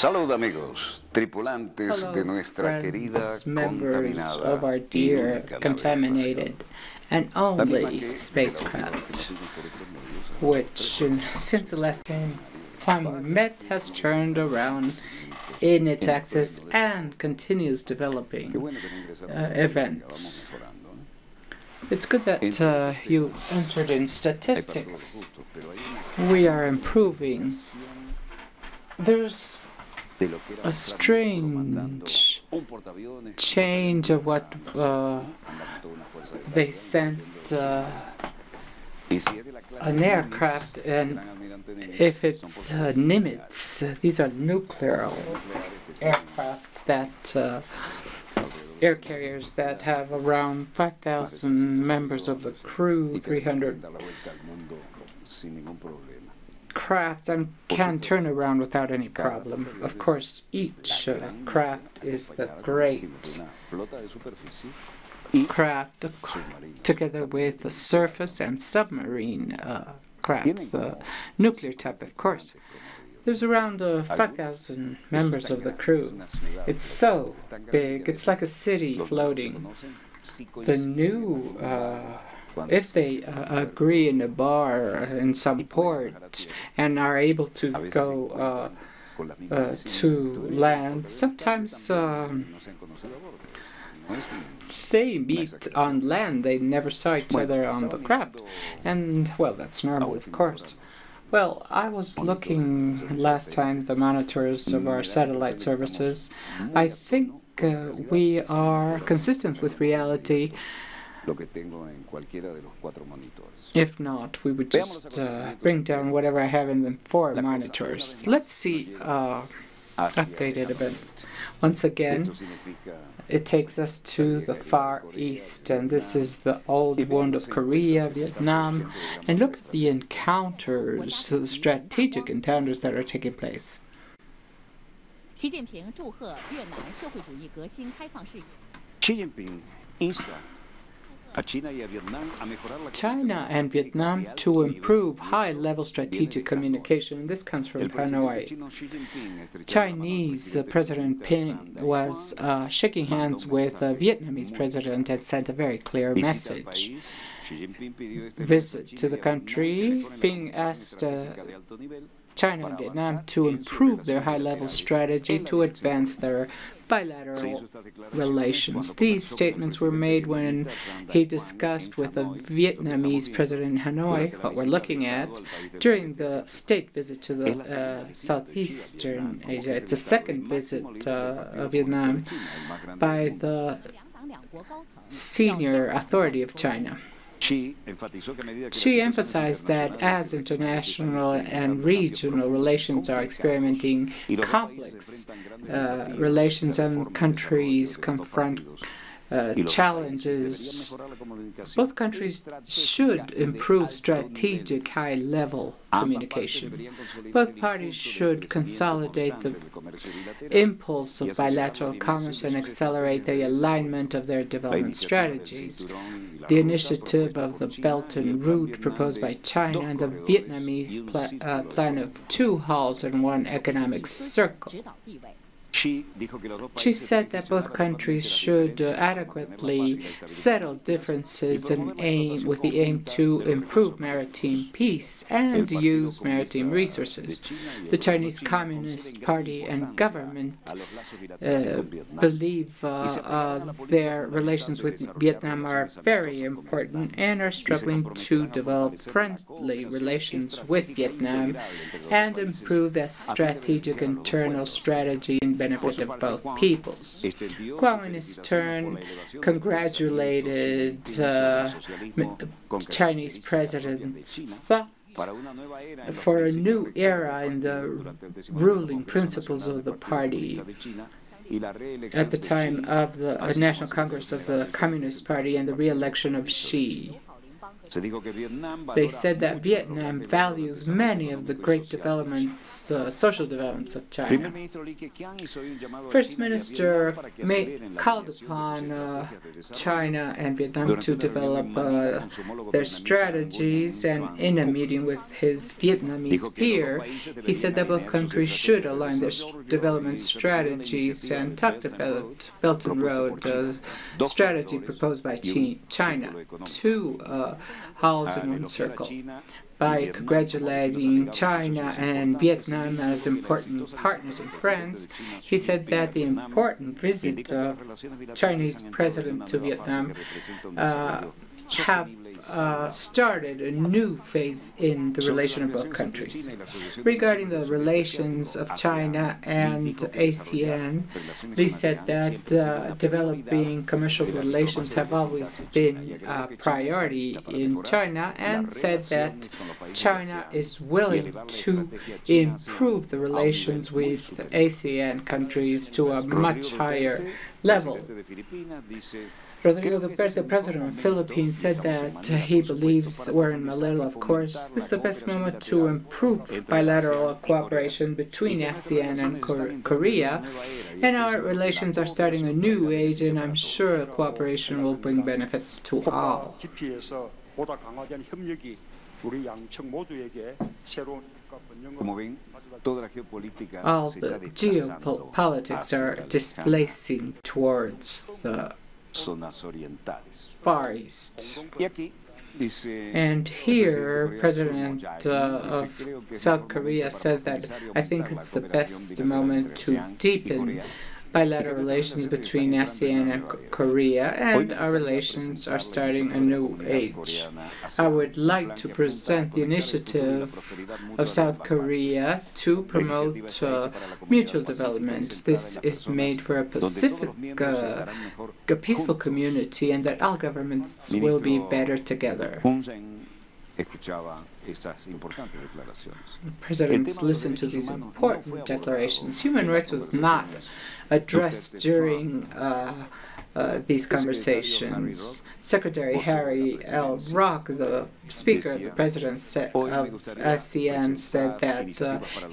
Salud amigos, tripulantes de nuestra querida members of our dear contaminated and only spacecraft, which since the last time we met has turned around in its axis and continues developing events. It's good that you entered in statistics. We are improving. There's a strange change of what they sent an aircraft, and if it's Nimitz, these are nuclear aircraft that air carriers that have around 5,000 members of the crew, 300 crafts, and can turn around without any problem. Of course, each craft is the great craft together with the surface and submarine crafts, nuclear type, of course. There's around 5,000 members of the crew. It's so big, it's like a city floating. The new if they agree in a bar in some port and are able to go to land, sometimes they meet on land. They never saw each other on the craft. And, well, that's normal, of course. Well, I was looking last time at the monitors of our satellite services. I think we are consistent with reality. If not, we would just bring down whatever I have in the 4 monitors. Let's see updated events. Once again, it takes us to the Far East, and this is the old wound of Korea, Vietnam, and look at the encounters, the strategic encounters that are taking place. Xi Jinping 祝贺越南社会主义革新开放事业。 Xi Jinping insta China and Vietnam to improve high-level strategic communication. This comes from Hanoi. Chinese President Ping was shaking hands with the Vietnamese president and sent a very clear message. Visit to the country, Ping asked China and Vietnam to improve their high-level strategy to advance their bilateral relations. These statements were made when he discussed with the Vietnamese president in Hanoi what we're looking at during the state visit to the Southeastern Asia. It's a second visit of Vietnam by the senior authority of China. She emphasized that as international and regional relations are experimenting complex relations and countries confront challenges, both countries should improve strategic high-level communication. Both parties should consolidate the impulse of bilateral commerce and accelerate the alignment of their development strategies. The initiative of the Belt and Route proposed by China and the Vietnamese plan of 2 halls and 1 economic circle. She said that both countries should adequately settle differences with the aim to improve maritime peace and use maritime resources. The Chinese Communist Party and government believe their relations with Vietnam are very important and are struggling to develop friendly relations with Vietnam and improve their strategic internal strategy in benefit of both peoples. Guo, in his turn, congratulated Chinese President's thought for a new era in the ruling principles of the party at the time of the National Congress of the Communist Party and the re-election of Xi. They said that Vietnam values many of the great developments, social developments of China. First Minister called upon China and Vietnam to develop their strategies, and in a meeting with his Vietnamese peer, he said that both countries should align their development strategies and talked about Belt and Road strategy proposed by China to halls in one circle. By congratulating China and Vietnam as important partners and friends, he said that the important visit of Chinese president to Vietnam have started a new phase in the relation of both countries. Regarding the relations of China and ASEAN, Lee said that developing commercial relations have always been a priority in China, and said that China is willing to improve the relations with ASEAN countries to a much higher level. Rodrigo Duterte, president of the Philippines, said that he believes, we're in Manila, of course, this is the best moment to improve bilateral cooperation between ASEAN and Korea, and our relations are starting a new age, and I'm sure cooperation will bring benefits to all. All the geopolitics are displacing towards the Far East. And here, President of South Korea says that I think it's the best moment to deepen bilateral relations between ASEAN and Korea, and our relations are starting a new age. I would like to present the initiative of South Korea to promote mutual development. This is made for a peaceful community, and that all governments will be better together. Presidents listened to these important declarations. Human rights was not addressed during these conversations. Secretary Harry L. Rock, the Speaker of the Presidency of ASEAN, said that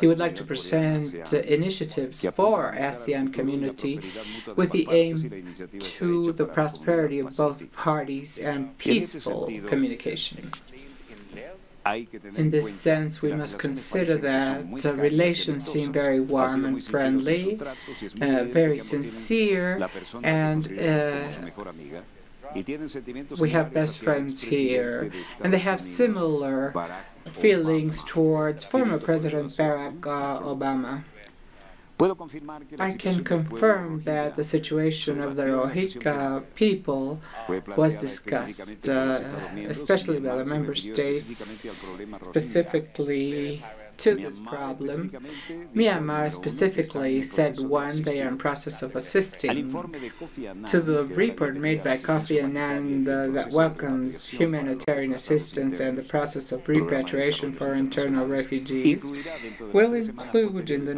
he would like to present initiatives for ASEAN community with the aim to the prosperity of both parties and peaceful communication. In this sense, we must consider that relations seem very warm and friendly, very sincere, and we have best friends here, and they have similar feelings towards former President Barack Obama. I can confirm that the situation of the Rohingya people was discussed, especially by the member states, specifically to this problem. Myanmar specifically said, one, they are in process of assisting. To the report made by Kofi Annan that welcomes humanitarian assistance and the process of repatriation for internal refugees will include in the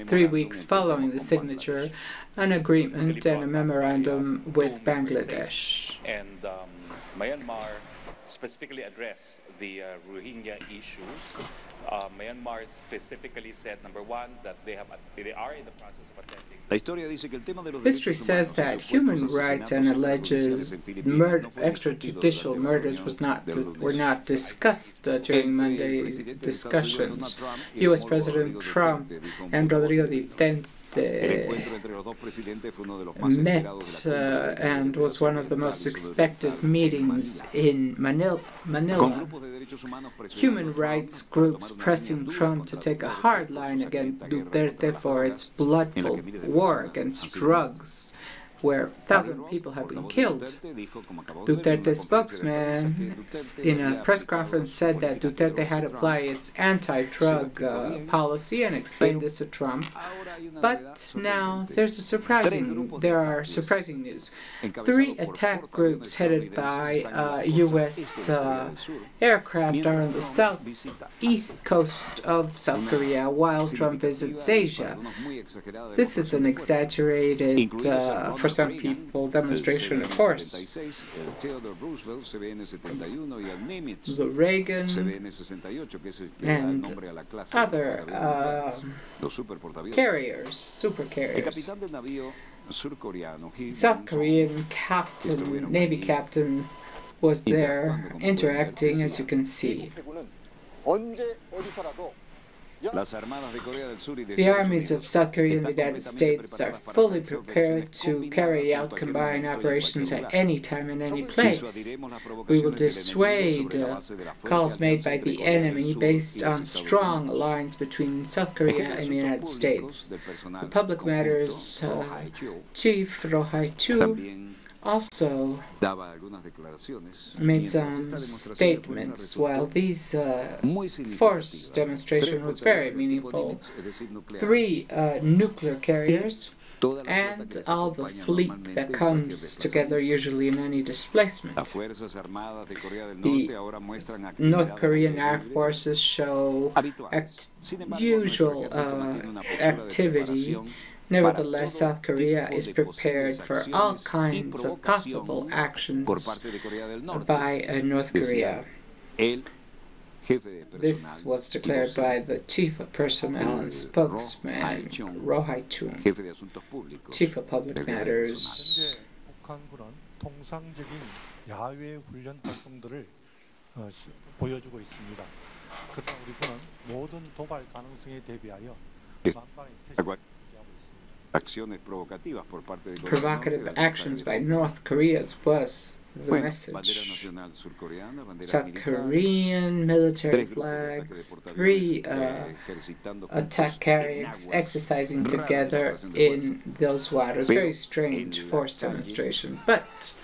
3 weeks following the signature an agreement and a memorandum with Bangladesh. And Myanmar specifically address the Rohingya issues. Myanmar specifically said, number one, that they are in the process of attending. History says that human rights and alleged extrajudicial murders were not discussed during Monday's discussions. U.S. President Trump and Rodrigo Duterte met and was one of the most expected meetings in Manila. Human rights groups pressing Trump to take a hard line against Duterte for its bloodful war against drugs, where 1,000 people have been killed. Duterte's spokesman in a press conference said that Duterte had applied its anti-drug policy and explained this to Trump. But now there are surprising news. 3 attack groups headed by U.S. aircraft are on the southeast coast of South Korea while Trump visits Asia. This is an exaggerated for for some people, demonstration of force. The Reagan and other carriers, super carriers. South Korean captain, Navy captain, was there interacting, as you can see. The armies of South Korea and the United States are fully prepared to carry out combined operations at any time and any place. We will dissuade calls made by the enemy based on strong alliance between South Korea and the United States. The Public Matters Chief Roh Hai-Chu also made some statements. While these force demonstration was very meaningful, 3 nuclear carriers and all the fleet that comes together usually in any displacement. The North Korean Air Forces show usual activity. Nevertheless, South Korea is prepared for all kinds of possible actions by North Korea. This was declared by the Chief of Personnel and Spokesman, Roh Hai-Chu, Chief of Public Matters. Provocative actions by North Korea was the message. South Korean military flags, 3 attack carriers exercising together in those waters. Very strange forced demonstration. But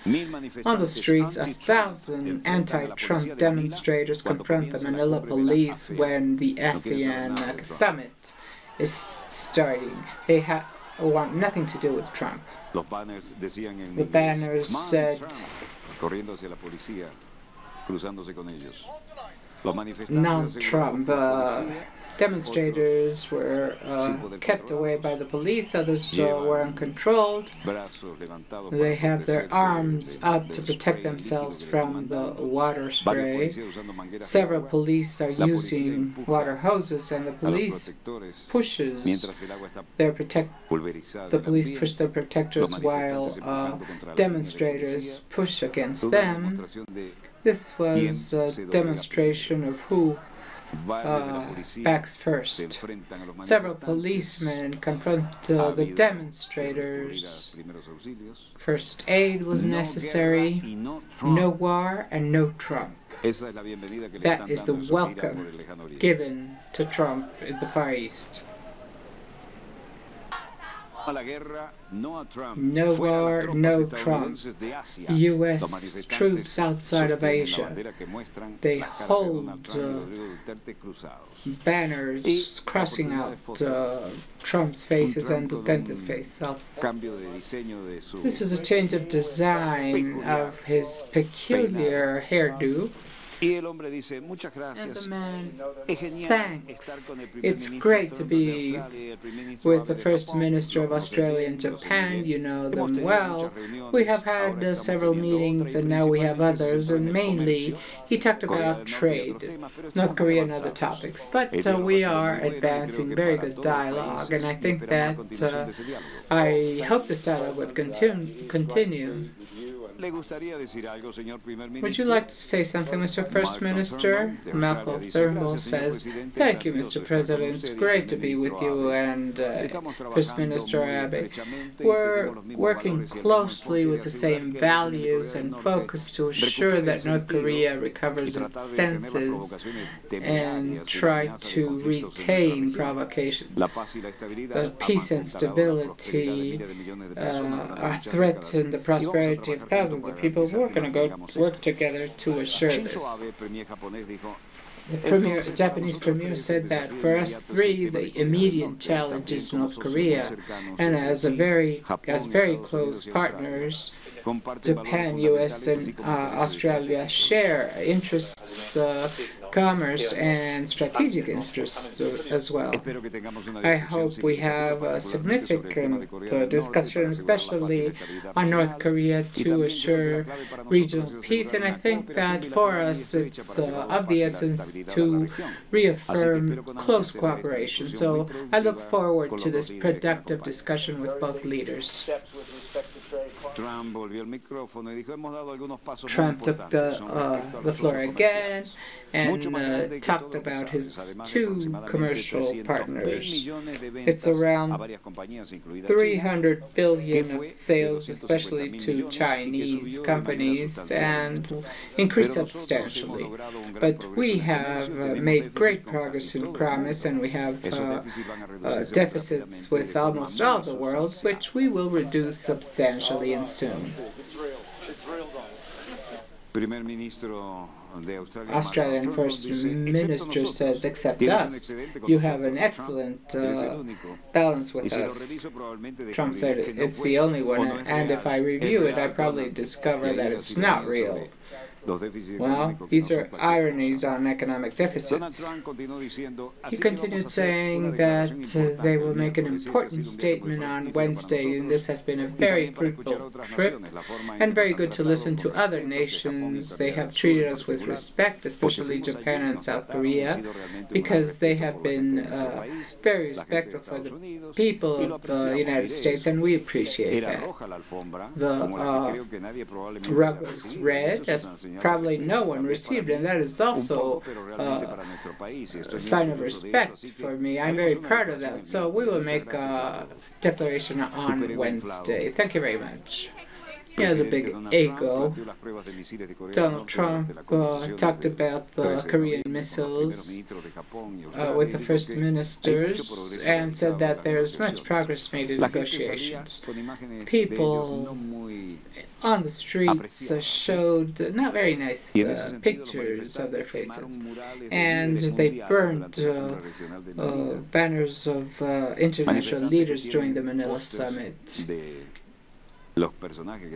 on the streets, 1,000 anti-Trump demonstrators confront the Manila police when the ASEAN summit is starting. They want nothing to do with Trump. The banners said, non-Trump. Demonstrators were kept away by the police, others were uncontrolled. They have their arms up to protect themselves from the water spray. Several police are using water hoses, and the police pushes the police push their protectors while demonstrators push against them. This was a demonstration of who backs first. Several policemen confront the demonstrators. First aid was necessary. No war and no Trump. That is the welcome given to Trump in the Far East. No war, no Trump. U.S. troops outside of Asia. They hold banners crossing out Trump's faces and Duterte's face also. This is a change of design of his peculiar hairdo. And the man thanks. It's great to be with the First Minister of Australia and Japan. You know them well. We have had several meetings, and now we have others, and mainly he talked about trade, North Korea and other topics. But we are advancing very good dialogue, and I think that I hope this dialogue would continue. Would you like to say something, Mr. First Minister? Malcolm Turnbull says, "Thank you, Mr. President. It's great to be with you and First Minister Abe. We're working closely with the same values and focus to assure that North Korea recovers its senses and try to retain provocation. The peace and stability are threatened the prosperity of thousands of people. We're going to go work together to assure this." The Japanese premier said that for us 3, the immediate challenge is North Korea, and as very close partners, Japan, U.S., and Australia share interests commerce and strategic interests as well. I hope we have a significant discussion, especially on North Korea, to assure regional peace. And I think that for us it's of the essence to reaffirm close cooperation. So I look forward to this productive discussion with both leaders. Trump took the floor again and talked about his two commercial partners. It's around 300 billion of sales, especially to Chinese companies, and increased substantially. But we have made great progress in promise, and we have deficits with almost all the world, which we will reduce substantially and soon. Australian First Minister says, except us, you have an excellent balance with us. Trump said it's the only one, and if I review it, I probably discover that it's not real. Well, these are ironies on economic deficits. He continued saying that they will make an important statement on Wednesday, and this has been a very fruitful trip and very good to listen to other nations. They have treated us with respect, especially Japan and South Korea, because they have been very respectful for the people of the United States, and we appreciate that. The rug was red, as probably no one received, and that is also a sign of respect for me. I'm very proud of that. So we will make a declaration on Wednesday. Thank you very much. He has a big ego. Donald Trump talked about the Korean missiles with the first ministers and said that there's much progress made in negotiations. People on the streets showed not very nice pictures of their faces, and they burned banners of international leaders during the Manila summit.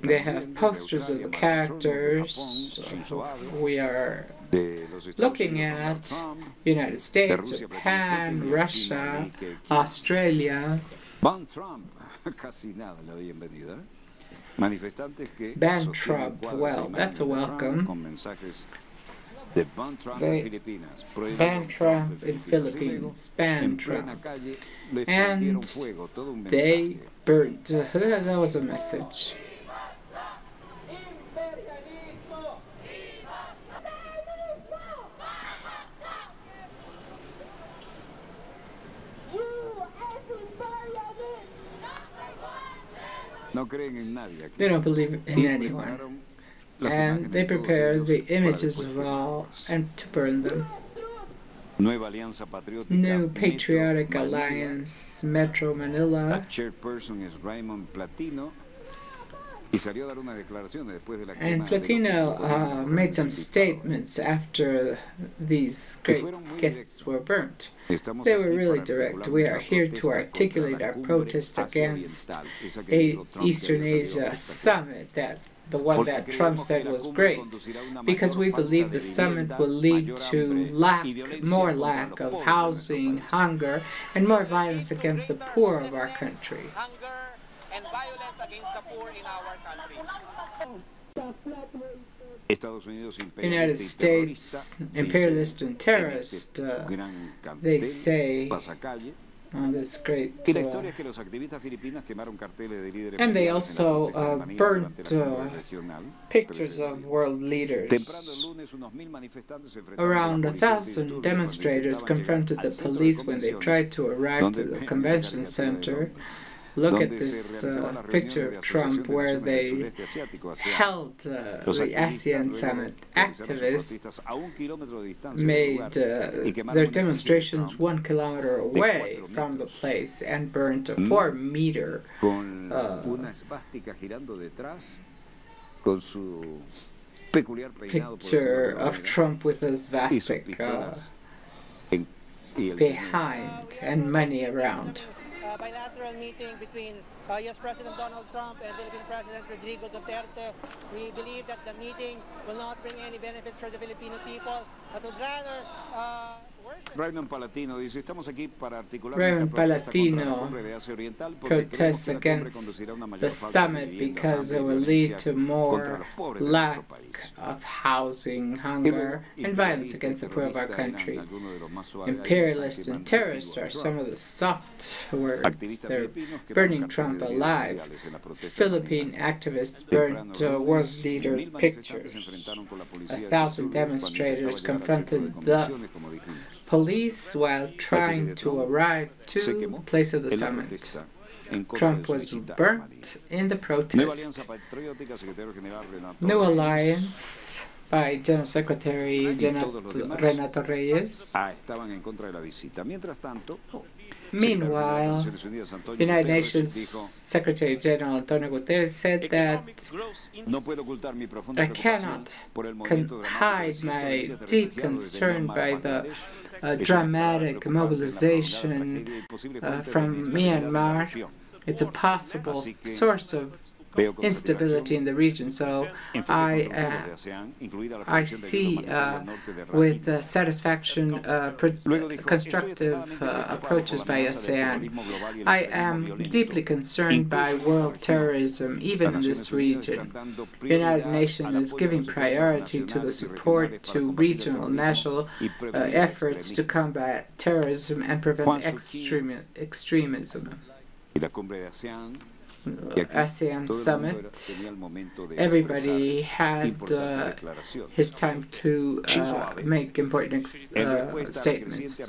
They have posters of the characters. We are looking at United States, Japan, Russia, Australia. Ban Trump, well, that's a welcome. Ban Trump in Philippines, ban Trump. And they burnt, that was a message. They don't believe in anyone. And they prepare the images of all and to burn them. New Patriotic Alliance, Metro Manila. And Platino made some statements after these great guests were burnt. They were really direct. We are here to articulate our protest against an Eastern Asia summit, that the one that Trump said was great, because we believe the summit will lead to more lack of housing, hunger, and more violence against the poor of our country. And violence against the poor in our country. United States, imperialist and terrorist, they say on this great... and they also burnt pictures of world leaders. Around 1,000 demonstrators confronted the police when they tried to arrive to the convention center. Look at this picture of Trump where they held the ASEAN summit. Activists made their demonstrations 1 kilometer away from the place and burnt a 4-meter picture of Trump with a swastika behind and money around. bilateral meeting between U.S. President Donald Trump and Philippine President Rodrigo Duterte. We believe that the meeting will not bring any benefits for the Filipino people, but would rather worsen. Raymond Palatino dice, estamos aquí para articular Raymond nuestra protesta contra la Palatino cumbre de Asia Oriental porque creemos protests que la cumbre against conducirá a una mayor the falta de summit viviendas, because hambre it y will lead violencia to contra more los pobres de nuestro lack país. of housing, hunger, and violence against the poor of our country. Imperialists and terrorists are some of the soft words. They're burning Trump alive. Philippine activists burnt world leader pictures. 1,000 demonstrators confronted the police while trying to arrive to the place of the summit. Trump was burnt in the protest. New Alliance by General Secretary Renato Reyes. Meanwhile, United Nations Secretary General Antonio Guterres said that I cannot hide my deep concern by the dramatic mobilization from Myanmar. It's a possible source of instability in the region. So I see with satisfaction constructive approaches by ASEAN. I am deeply concerned by world terrorism, even in this region. The United Nations is giving priority to the support to regional national efforts to combat terrorism and prevent extremism. ASEAN summit, everybody had his time to make important statements.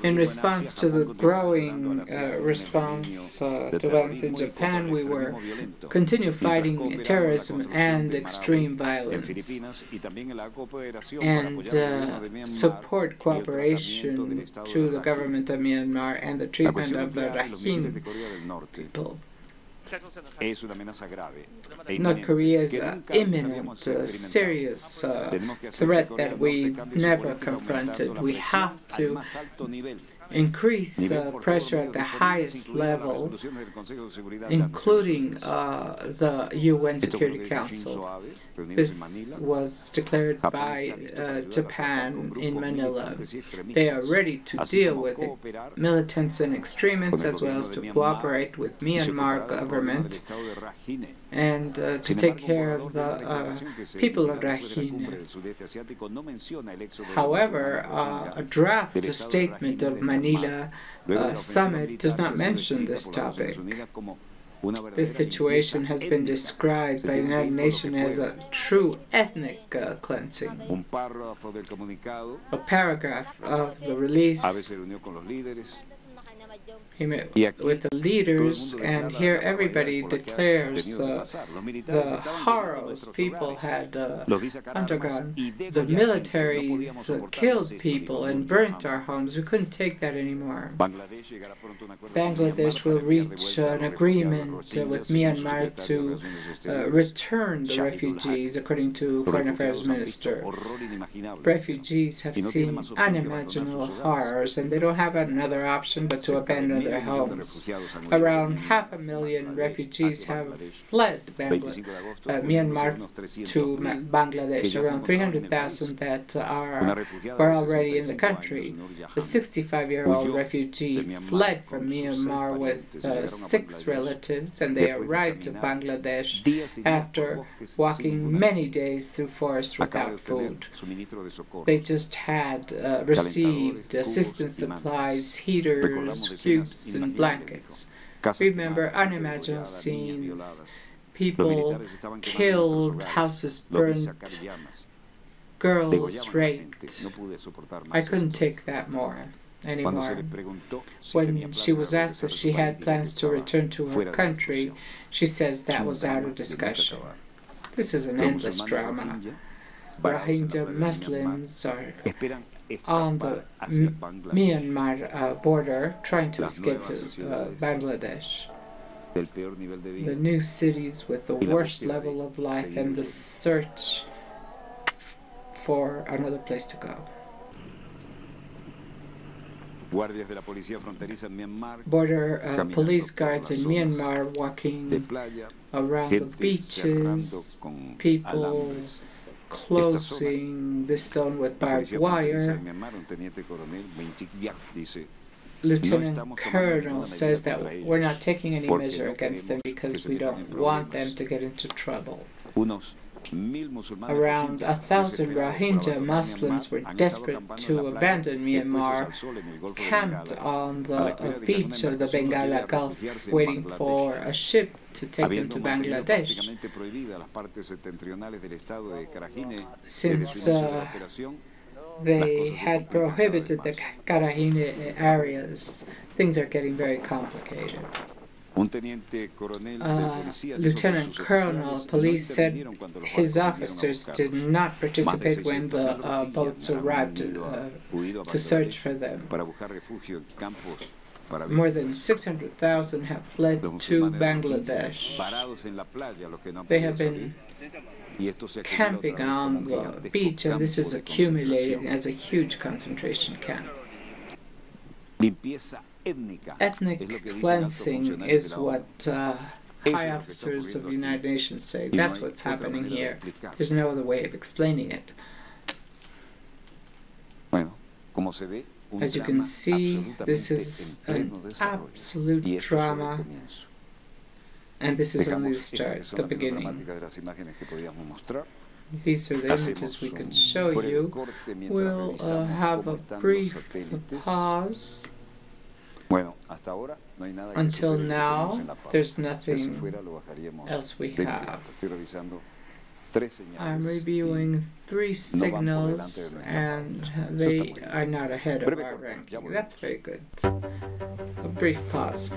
In response to the growing response to violence in Japan, we were continue fighting terrorism and extreme violence, and support cooperation to the government of Myanmar and the treatment of the Rakhine people. North Korea is an imminent, serious threat that we've never confronted. We have to increase pressure at the highest level, including the UN Security Council. This was declared by Japan in Manila. They are ready to deal with militants and extremists, as well as to cooperate with Myanmar government and to take care of the people of Rakhine. However, a draft statement of Manila summit does not mention this topic. This situation has been described by the United Nations as a true ethnic cleansing. A paragraph of the release, he met with the leaders, and here everybody declares the horrors people had undergone. The militaries killed people and burnt our homes. We couldn't take that anymore. Bangladesh will reach an agreement with Myanmar to return the refugees, according to Foreign Affairs Minister. Refugees have seen unimaginable horrors, and they don't have another option but to abandon their homes. Around 500,000 refugees have fled Myanmar to Bangladesh. Around 300,000 that were already in the country. The 65-year-old refugee fled from Myanmar with 6 relatives, and they arrived to Bangladesh after walking many days through forests without food. They just had received assistance supplies, heaters, cubes, and blankets. Remember unimaginable scenes. People killed, houses burned, girls raped. I couldn't take that anymore. When she was asked if she had plans to return to her country, she says that was out of discussion. This is an endless drama. Rohingya Muslims are on the Myanmar border trying to escape to Bangladesh. The new cities with the worst level of life and the search for another place to go. Guardias de la policía fronteriza en Myanmar, border caminando police por guards las in zonas Myanmar de walking playa, around the gente cerrando beaches, con people alambres. closing this zone with La barbed policía fronteriza de wire. Myanmar, un teniente coronel, Benchik dice, Lieutenant Colonel says that we're not taking any porque measure no against them queremos que because se we metan en don't want them problemas. to get into trouble. Unos 1,000 musulmanes Around rohingyas 1,000 desesperados por Rohingya abandonar Muslims were Myanmar, han estado desperate acampando en to la playa, abandon expuestos Myanmar, al sol en el Golfo de camped Bengala, on a la the espera de que una beach of the embarcación los lleve Bengala a Gulf, refugiarse en waiting for Bangladesh. a ship to take them Habiendo to mantenido Bangladesh. prácticamente prohibidas las partes septentrionales del estado de Karajine desde su Since inicio de la operación, they had prohibited the Karahine areas, things are getting very complicated. un teniente coronel de policía dijo que Lieutenant sus Colonel oficiales of Police no said intervinieron cuando los his barcos vinieron a officers buscarlos. did not Más de participate when 600.000 the rohingyas boats han arrived huido a to search Bangladesh for them. para buscar refugio en campos para More than víctimas. 600,000 have fled Los to musulmanes Bangladesh. varados en la playa, los que no han They podido have been salir, y esto se acumula otra camping vez como on un the gigantesco beach, and this campo is de accumulating concentración. as a huge concentration camp. Limpieza étnica Ethnic es lo que dicen altos cleansing funcionarios de is la ONU. what Eso high es lo que está officers of ocurriendo the United aquí. Nations say. Y no That's hay what's otra happening manera de here. explicar. There's no other way of explaining it. Bueno, como se ve, un As you drama can see, this absolutamente is en an pleno desarrollo. absolute Y esto es solo el drama, comienzo. and this is only the Dejamos estas start, que son the las beginning. dramáticas de las imágenes que podíamos mostrar. These are the images Hacemos we can un show breve you. corte mientras We'll revisamos have cómo a están los brief satélites. pause. Bueno, hasta ahora no hay nada que Until supere lo que tenemos now, en la pauta. there's Si así nothing fuera, lo bajaríamos else we de have. inmediato. Estoy revisando 3 señales. I'm y reviewing 3 no van por delante de signals, nuestra and pauta. Eso they está muy bien. are not ahead of Breve our corte, ya ranking. volvemos. That's very good. A brief pause.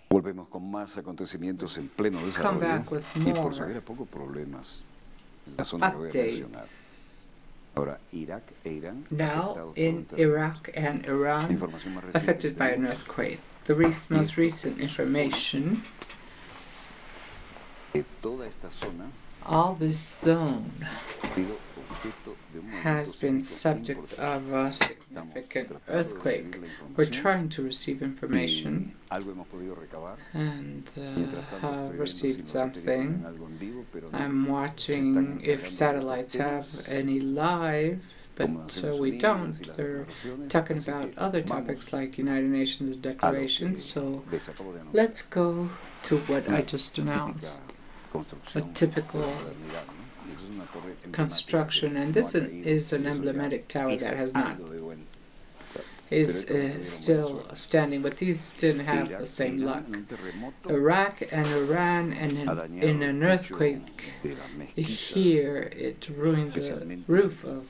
Volvemos con más acontecimientos en pleno Come desarrollo back with y por more saber a poco problemas en la zona que voy a mencionar. updates. Ahora, Irak e Irán Now, afectados por in un terremoto. Iraq and La Iran, información más reciente affected que by an tenemos earthquake. The most recent information, que toda esta zona all this zone ha sido objeto de un has movimiento been sísmico subject importante. of a Estamos significant tratando de earthquake. recibir la We're información trying to receive information, y algo hemos podido recabar. and Mientras tanto, have estoy viendo si received los satélites tienen something. algo en vivo, pero no. I'm watching if satellites have any live, but we don't. They're talking about other topics like United Nations declarations, so Les acabo de anunciar. let's go to what I just Típica announced. A construcción typical de la modernidad, ¿no? Y eso es una torre emblemática construction, que and no this ha caído, is an y eso ya emblematic tower es that has not algo de bueno. is Pero estos no tuvieron still buena suerte. standing, but these didn't have Irak the e same Irán luck. en un terremoto Iraq and Iran, and ha dañado in el an techo earthquake de las mezquitas here, it ruined the especialmente roof of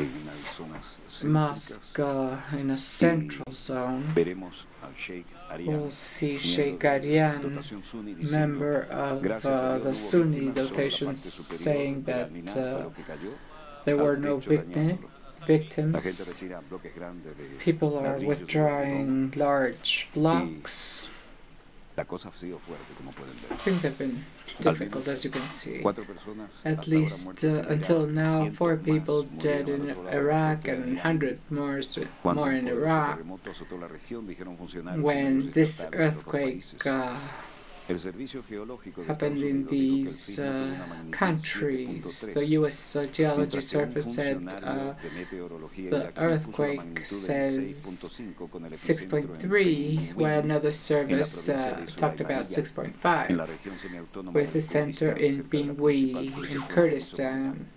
en las zonas a céntricas. mosque in a central zone. Veremos al Sheikh Arian, We'll see miembro Sheikh de Aryan, dotación suní, diciendo, member of "Gracias a Dios the no hubo Sunni víctimas sobre la dotation, parte superior saying de la that mina, fue lo que cayó there al were no techo, dañándolo. La gente victims. retira bloques grandes de People are ladrillos y hormigón. withdrawing large blocks. La cosa ha sido fuerte, como pueden ver. Things have been difficult, as you can see. 4 personas hasta At ahora least muertas en until Irak, now, 100 4 más people murieron dead al in otro lado de la Iraq frontera and de Irán. 100 Cuando more un in poderoso Iraq. terremoto azotó la región, dijeron funcionarios y When medios this estatales de otros earthquake países. happened in these countries. The U.S. Geology Service said the earthquake says 6.3, while another service talked about 6.5, with the center in Bingui in Kurdistan,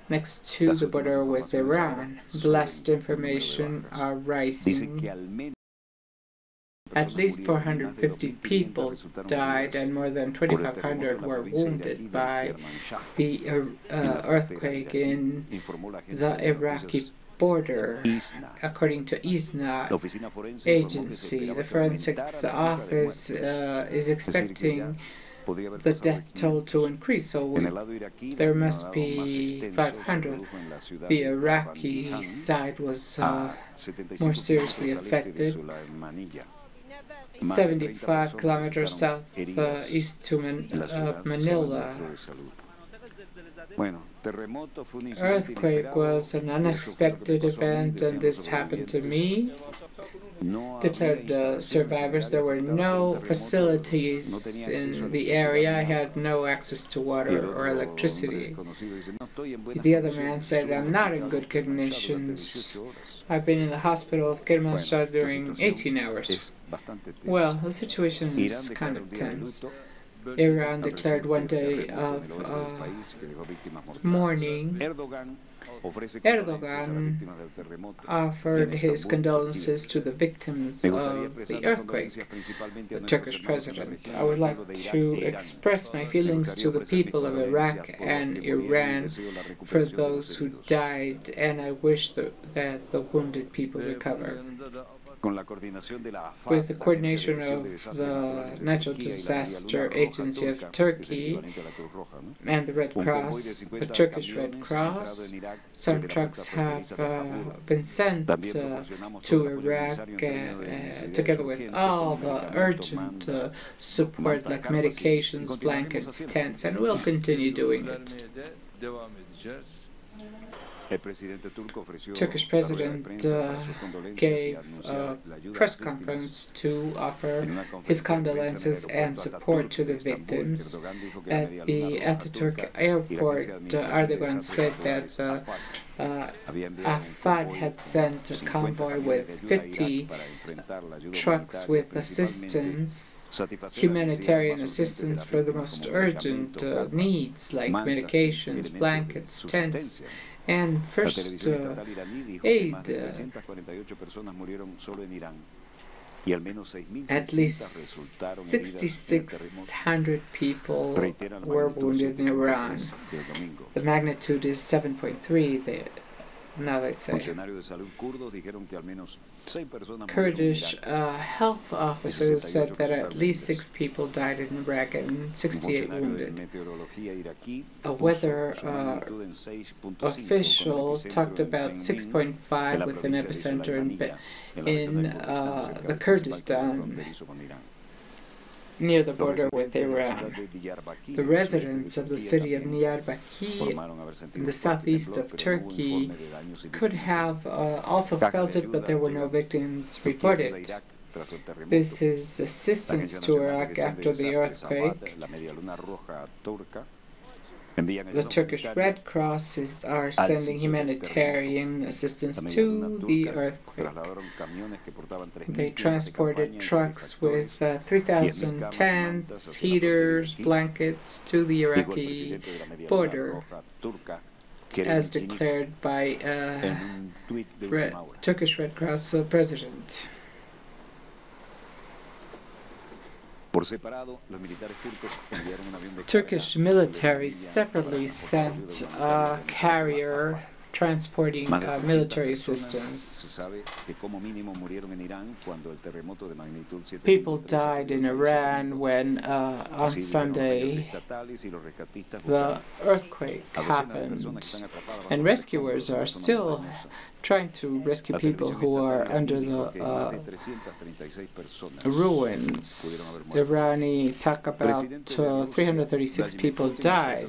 next to the border with Iran. The last information are rising. At least 450 people died and more than 2,500 were wounded by the earthquake in the Iraqi border, according to ISNA agency. The forensics office is expecting the death toll to increase, so there must be 500. The Iraqi side was more seriously affected. 75 kilometers southeast to Manila. Earthquake was an unexpected event, and this happened to me. Declared survivors. There were no facilities in the area. I had no access to water or electricity. The other man said, I'm not in good conditions. I've been in the hospital of Kermanshah during 18 hours. Well, the situation is kind of tense. Iran declared one day of mourning. Erdogan offered his condolences to the victims of the earthquake, the Turkish president. I would like to express my feelings to the people of Iraq and Iran for those who died, and I wish that the wounded people recover. With the coordination of the Natural Disaster Agency of Turkey and the Red Cross, the Turkish Red Cross, some trucks have been sent to Iraq together with all the urgent support like medications, blankets, tents, and we'll continue doing it. Turkish president gave a press conference to offer his condolences and support to the victims. At the Ataturk airport, Erdogan said that Afad had sent a convoy with 50 trucks with assistance, humanitarian assistance for the most urgent needs like medications, blankets, tents, and first aid. At least 6,600 people were wounded in Iran. The magnitude is 7.3. Now they say. Kurdish health officers said that at least 6 people died in Iraq and 68 wounded. A weather official talked about 6.5 with an epicenter in the Kurdistan, near the border with Iran. The residents of the city of Diyarbakir in the southeast of Turkey could have also felt it, but there were no victims reported. This is assistance to Iraq after the earthquake. The Turkish Red Cross are sending humanitarian assistance to the earthquake. They transported trucks with 3,000 tents, heaters, blankets to the Iraqi border, as declared by Turkish Red Cross president. Turkish military separately sent a carrier transporting military assistance. People died in Iran when, on Sunday, the earthquake happened, and rescuers are still trying to rescue people who are under the ruins. Irani talk about 336 people died.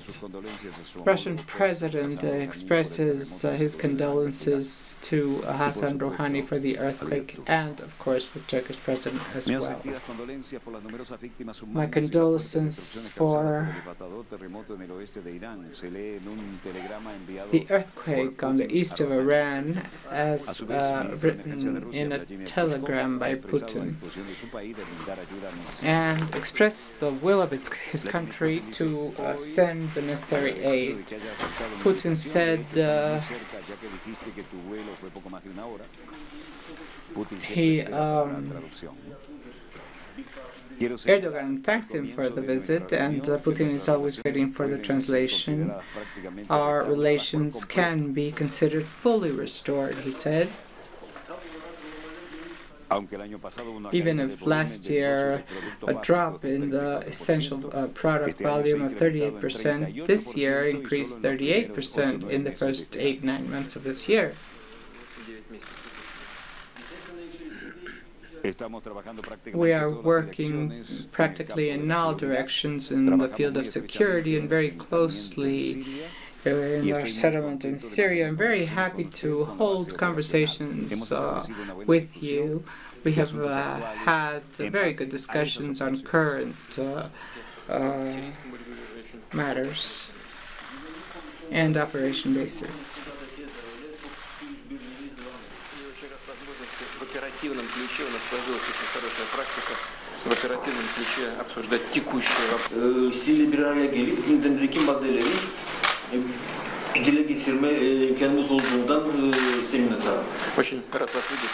Russian president expresses his condolences to Hassan Rouhani for the earthquake, and of course the Turkish president as well. My condolences for the earthquake on the east of Iran, as written in a telegram by Putin, and express the will of his country to send the necessary aid. Putin said Erdogan thanks him for the visit, and Putin is always waiting for the translation. Our relations can be considered fully restored, he said. Even if last year a drop in the essential product volume of 38%, this year increased 38% in the first 8-9 months of this year. We are working practically in all directions in the field of security and very closely in our settlement in Syria. I'm very happy to hold conversations with you. We have had very good discussions on current matters and operation basis. dile getirme imkanımız olduğundan minnettarım. Очень рад вас видеть.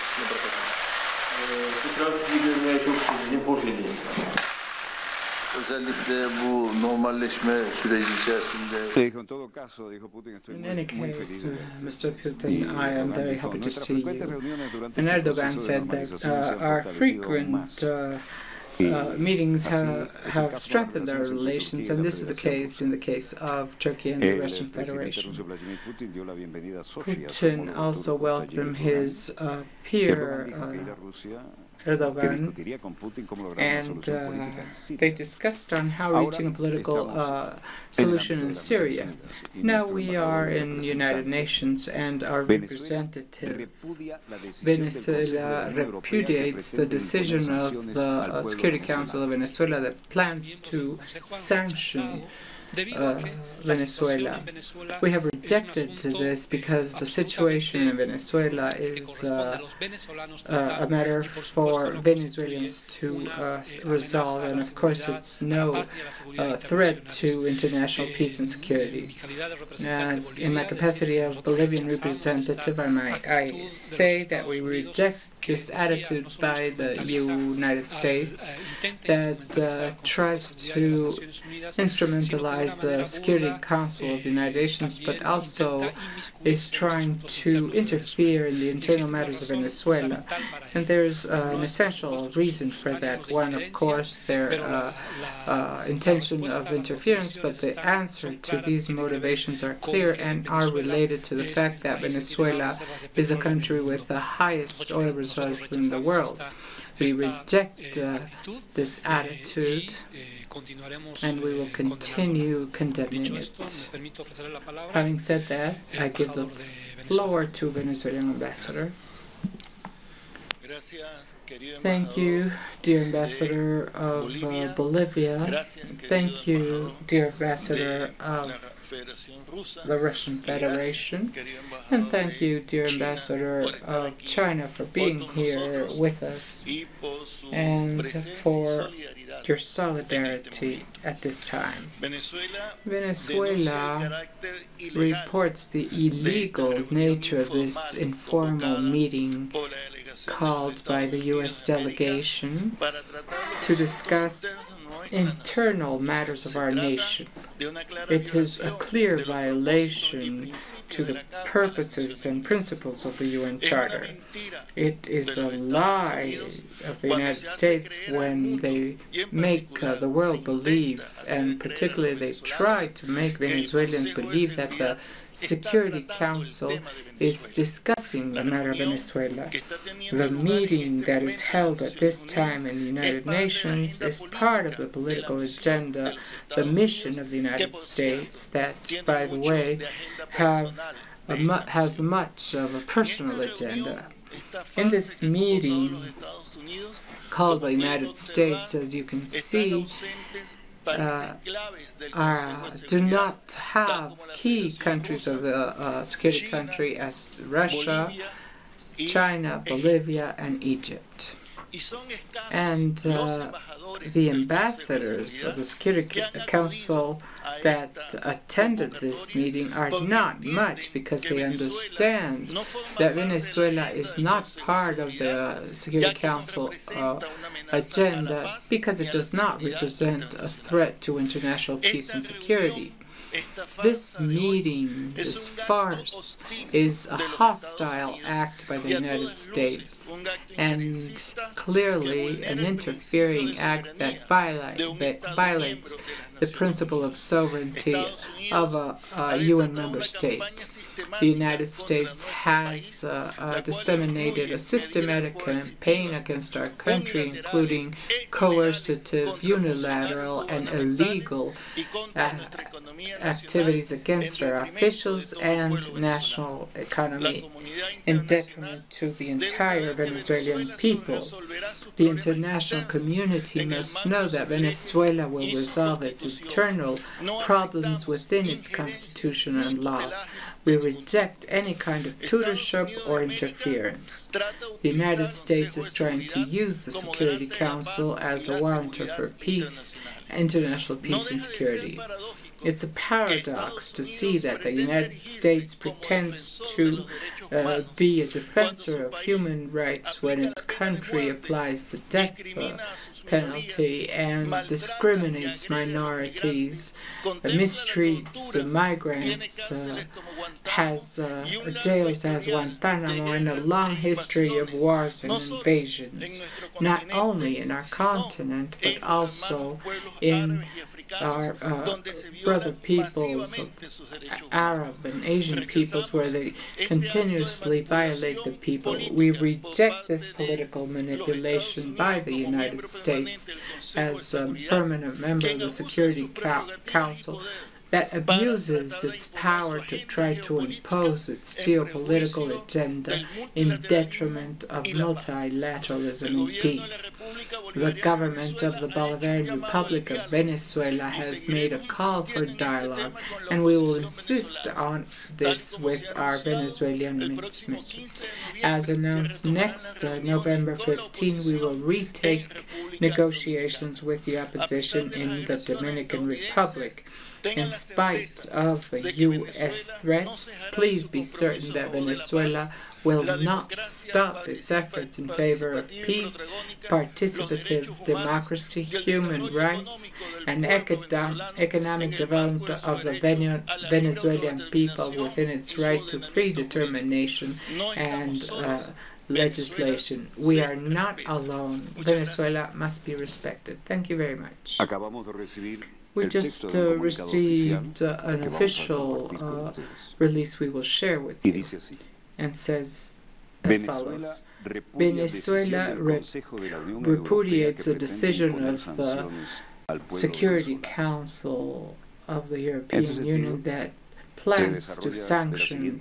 Tekrar sizi görmeye çok sevindim. Hoş geldiniz. Özellikle bu normalleşme süreci içerisinde. In any case, Mr. Putin, I am very happy to see you. And Erdogan said that our frequent meetings have strengthened our relations, and this is the case in the case of Turkey and the Russian Federation. Putin also welcomed his peer Erdogan, and they discussed on how reaching a political solution in Syria. Now we are in the United Nations, and our representative Venezuela repudiates the decision of the Security Council of Venezuela that plans to sanction Venezuela. We have rejected this because the situation in Venezuela is a matter for Venezuelans to resolve, and of course it's no threat to international peace and security. As in my capacity of Bolivian representative, I say that we reject this attitude by the United States that tries to instrumentalize the Security Council of the United Nations, but also is trying to interfere in the internal matters of Venezuela. And there's an essential reason for that. One, of course, their intention of interference, but the answer to these motivations are clear and are related to the fact that Venezuela is a country with the highest oil reserves in the world. We reject this attitude, and we will continue condemning it. Having said that, I give the floor to Venezuelan ambassador. Thank you, dear ambassador of Bolivia. Thank you, dear ambassador of the Russian Federation. And thank you, dear ambassador of China, for being here with us and for your solidarity at this time. Venezuela reports the illegal nature of this informal meeting called by the U.S. delegation to discuss internal matters of our nation. It is a clear violation to the purposes and principles of the UN Charter. It is a lie of the United States when they make the world believe, and particularly they try to make Venezuelans believe that the Security Council is discussing the matter of Venezuela. The meeting that is held at this time in the United Nations is part of the political agenda, the mission of the United States that, by the way, has much of a personal agenda. In this meeting called the United States, as you can see, do not have key countries of the security country as Russia, China, Bolivia, and Egypt. And the ambassadors of the Security Council that attended this meeting are not much, because they understand that Venezuela is not part of the Security Council agenda because it does not represent a threat to international peace and security. This meeting, this farce, is a hostile act by the United States, and clearly an interfering act that violates the principle of sovereignty of a UN member state. The United States has disseminated a systematic campaign against our country, including coercive, unilateral, and illegal activities against our officials and national economy, in detriment to the entire Venezuelan people. The international community must know that Venezuela will resolve its internal problems within its constitution and laws. We reject any kind of tutorship or interference. The United States is trying to use the Security Council as a warrantor for peace, international peace and security. It's a paradox to see that the United States pretends to be a defensor of human rights when its country applies the death penalty and discriminates minorities, mistreats migrants, has jails as Guantanamo, and a long history of wars and invasions, not only in our continent but also in our brother peoples, Arab and Asian peoples, where they continuously violate the people. We reject this political manipulation by the United States as a permanent member of the Security Council that abuses its power to try to impose its geopolitical agenda in detriment of multilateralism and peace. The government of the Bolivarian Republic of Venezuela has made a call for dialogue, and we will insist on this with our Venezuelan mission. As announced next November 15, we will retake negotiations with the opposition in the Dominican Republic. In spite of the U.S. threats, please be certain that Venezuela will not stop its efforts in favor of peace, participative democracy, human rights, and economic development of the Venezuelan people within its right to free determination and legislation. We are not alone. Venezuela must be respected. Thank you very much. We just received an official release we will share with you, and says as follows. Venezuela repudiates a decision of the Security Council of the European Union that plans to sanction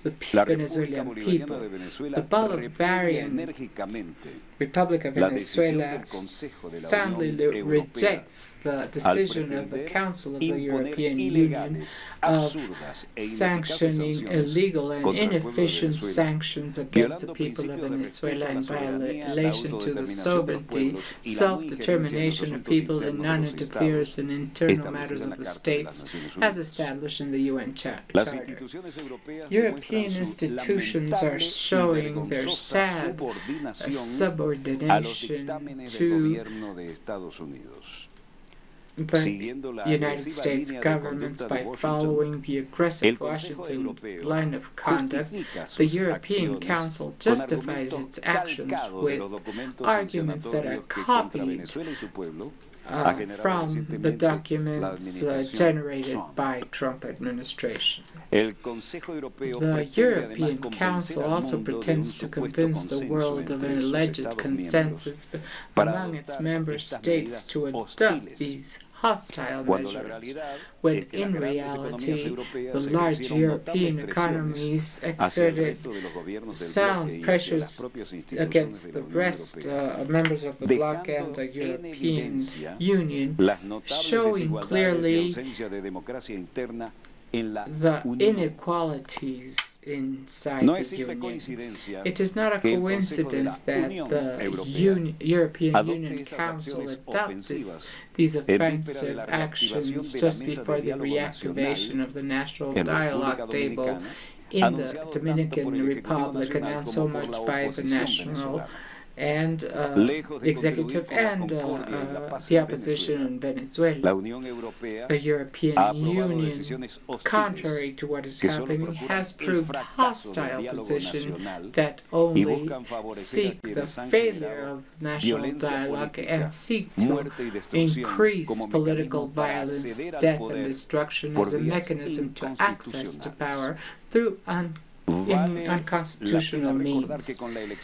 the Venezuelan people. The Bolivarian Republic of Venezuela soundly rejects the decision of the Council of the European Union of sanctioning illegal and inefficient sanctions against the people of Venezuela in violation to the sovereignty, self-determination of people, and non-interference in internal matters of the states as established in the UN Charter. European institutions are showing their sad subordination to But United States governments, by following the aggressive Washington line of conduct, the European Council justifies its actions with arguments that are copied from the documents generated by Trump administration. The European Council also pretends to convince the world of an alleged consensus among its member states to adopt these hostile measures, when in reality the large European economies exerted sound pressures against the rest members of the bloc and the European Union, showing clearly the inequalities inside the Union. It is not a coincidence that the European Union Council adopts these offensive actions just before the reactivation of the National Dialogue Table in the Dominican Republic, announced so much by the national and executive and the opposition in Venezuela. The European Union, contrary to what is happening, has proved hostile position that only seek the failure of national dialogue and seek to increase political violence, death, and destruction as a mechanism to access to power through unconstitutional means.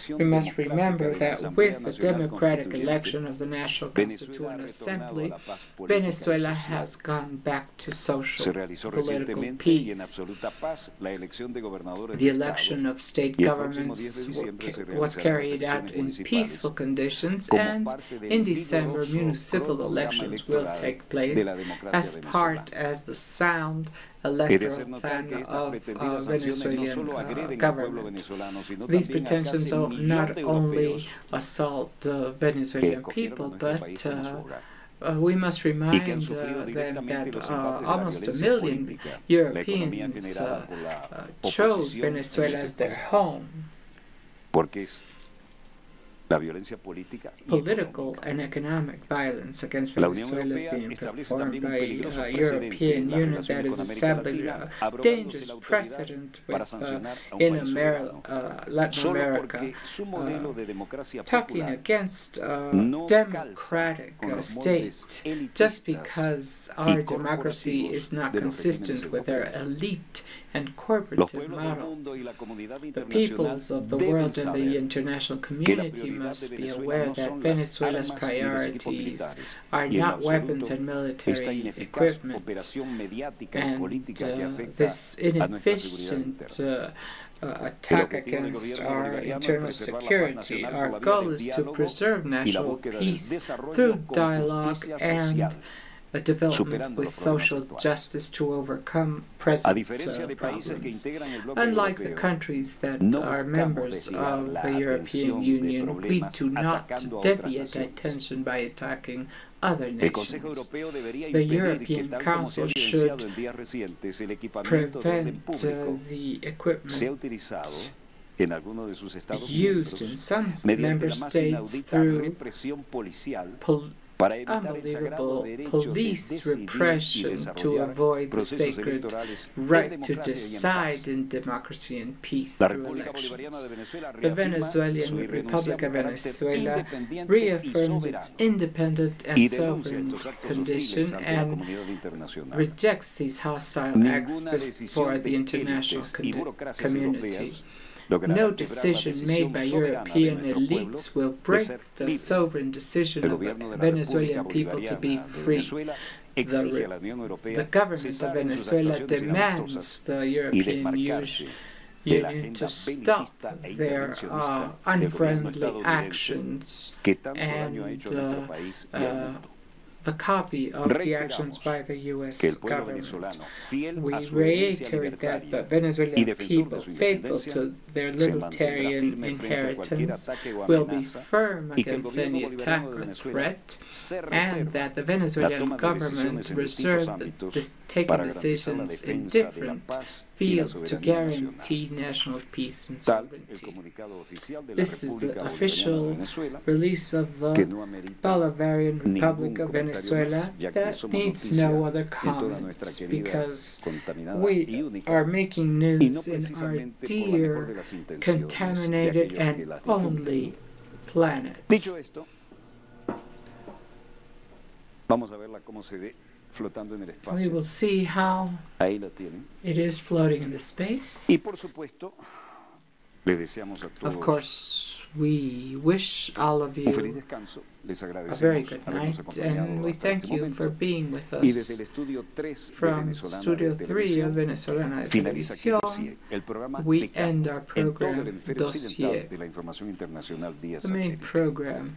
We must remember that with the democratic election of the National Constituent Assembly, Venezuela has gone back to social political peace. The election of state governments was carried out in peaceful conditions, and in December municipal elections will take place as the sound electoral plan of Venezuelan government. These pretensions not only assault Venezuelan people, but we must remind them that almost 1 million Europeans chose Venezuela as their home. Political and economic violence against Venezuela is being performed by a European Union that is establishing a dangerous precedent with, in Latin America, talking against democratic state just because our democracy is not consistent with their elite and corporative model. The peoples of the world and the international community must be aware that Venezuela's priorities are not weapons and military equipment, and this inefficient attack against our internal security. Our goal is to preserve national peace through dialogue and development with social justice to overcome present problems. Unlike the countries that are members of the European Union, we do not deviate attention by attacking other nations. The European Council should prevent the equipment used in some member states through unbelievable police repression to avoid the sacred right to decide in democracy and peace through elections. The Venezuelan Republic of Venezuela reaffirms its independent and sovereign condition and rejects these hostile acts before the international community. No decision made by European elites will break the sovereign decision of the Venezuelan people to be free. The government of Venezuela demands the European Union to stop their unfriendly actions and the copy of the actions by the U.S. government. We reiterate that the Venezuelan people, faithful to their libertarian inheritance, will be firm against any attack or threat, and that the Venezuelan government reserves taking decisions in different field to guarantee national peace and sovereignty. This is the official release of the Bolivarian Republic of Venezuela that needs no other comments, because we are making news in our dear, contaminated and only planet. Dicho esto, vamos a verla cómo se ve flotando en el espacio. We will see how Ahí la tienen. it is floating in the space. Y por supuesto, les deseamos a Of todos course, we wish all of un feliz you descanso. Les a very agradecemos good habernos night, acompañado and we hasta thank este you for momento. being with Y desde el us estudio 3 de from Venezolana Studio de 3 of Televisión, Venezolana de finaliza aquí Televisión. Dossier, el programa We de end campo our en todo el program, hemisferio occidental Dossier, de la información internacional vía the main satélite. program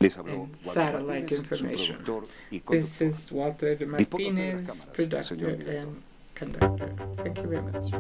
Les habló in Walter satellite Martínez, su information. productor y This conductor. is Walter de Disponga usted de las Martinez, cámaras, producer señor director. and conductor. Thank you very much.